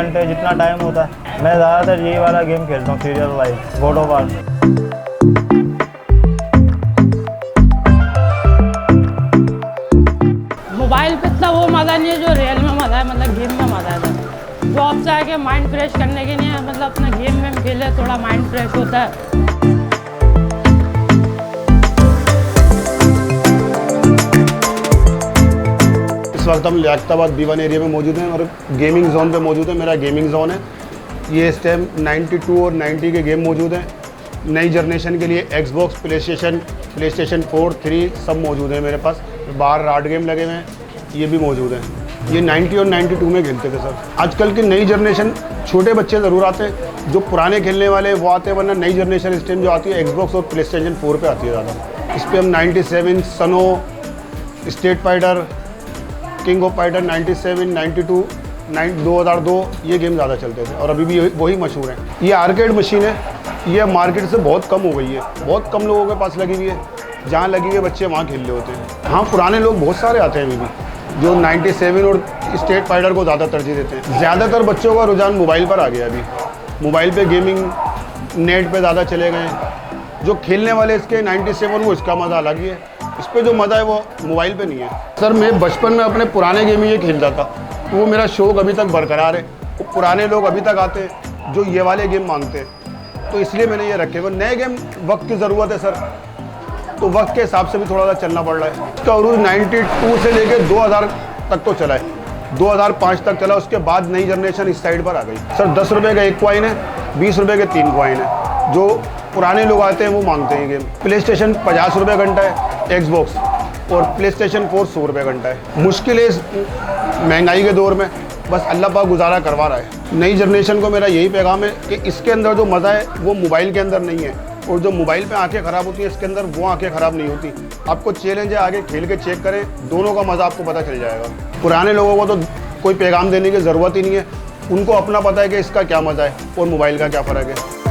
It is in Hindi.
घंटे जितना टाइम होता है मैं ज़्यादातर यही वाला गेम खेलता हूँ, serial wise God of war. Mobile पे इतना वो मज़ा नहीं है जो रियल में मज़ा है, मतलब गेम में मज़ा है। जॉब से आके माइंड फ्रेश करने के लिए मतलब अपना गेम में खेले, थोड़ा माइंड फ्रेश होता है। इस वक्त हम लियाकताबाद B1 एरिया में मौजूद हैं और गेमिंग जोन पे मौजूद है। मेरा गेमिंग जोन है। ये इस टाइम 92 और 90 के गेम मौजूद हैं। नई जनरेशन के लिए एक्सबॉक्स, प्लेस्टेशन 4, 3 सब मौजूद है मेरे पास। बाहर राड गेम लगे हुए हैं, ये भी मौजूद हैं। ये 90 और 92 में खेलते थे सर। आजकल की नई जनरेशन छोटे बच्चे ज़रूर आते हैं, जो पुराने खेलने वाले वो आते हैं, वरना नई जनरेशन इस टाइम जो आती है एक्सबॉक्स और प्लेस्टेशन 4 पे आती है ज़्यादा। इस पर हम 97, सनो, street fighter, king of fighter 97, 92, 2002 ये गेम ज़्यादा चलते थे और अभी भी वही मशहूर हैं। ये आर्केड मशीन है, ये मार्केट से बहुत कम हो गई है, बहुत कम लोगों के पास लगी हुई है। जहाँ लगी हुई बच्चे वहाँ खेल रहे होते हैं। हाँ, पुराने लोग बहुत सारे आते हैं अभी भी, जो 97 और स्ट्रीट फाइटर को ज़्यादा तरजीह देते हैं। ज़्यादातर बच्चों का रुझान मोबाइल पर आ गया अभी। मोबाइल पे गेमिंग, नेट पे ज़्यादा चले गए। जो खेलने वाले इसके 97 वो इसका मज़ा अलग ही है। इस पर जो मज़ा है वो मोबाइल पे नहीं है। सर मैं बचपन में अपने पुराने गेम ही ये खेलता था, तो वो मेरा शौक़ अभी तक बरकरार है। वो पुराने लोग अभी तक आते हैं जो ये वाले गेम मांगते हैं, तो इसलिए मैंने ये रखे हुए। नए गेम वक्त की ज़रूरत है सर, तो वक्त के हिसाब से भी थोड़ा सा चलना पड़ रहा है। इसका उरूज 92 से लेके 2000 तक तो चला है, 2005 तक चला। उसके बाद नई जनरेशन इस साइड पर आ गई। सर 10 रुपये का 1 कॉइन है, 20 रुपये के 3 कॉइन है। जो पुराने लोग आते हैं वो मांगते हैं गेम। प्लेस्टेशन 50 रुपये घंटा है, एक्सबॉक्स और प्लेस्टेशन 4 100 रुपये घंटा है। मुश्किल है इस महंगाई के दौर में, बस अल्लाह पाक गुजारा करवा रहा है। नई जनरेशन को मेरा यही पैगाम है कि इसके अंदर जो मज़ा है वो मोबाइल के अंदर नहीं है, और जो मोबाइल पे आंखें ख़राब होती हैं इसके अंदर वो आंखें ख़राब नहीं होती। आपको चैलेंज है, आगे खेल के चेक करें, दोनों का मज़ा आपको पता चल जाएगा। पुराने लोगों को तो कोई पैगाम देने की ज़रूरत ही नहीं है, उनको अपना पता है कि इसका क्या मज़ा है और मोबाइल का क्या फ़र्क है।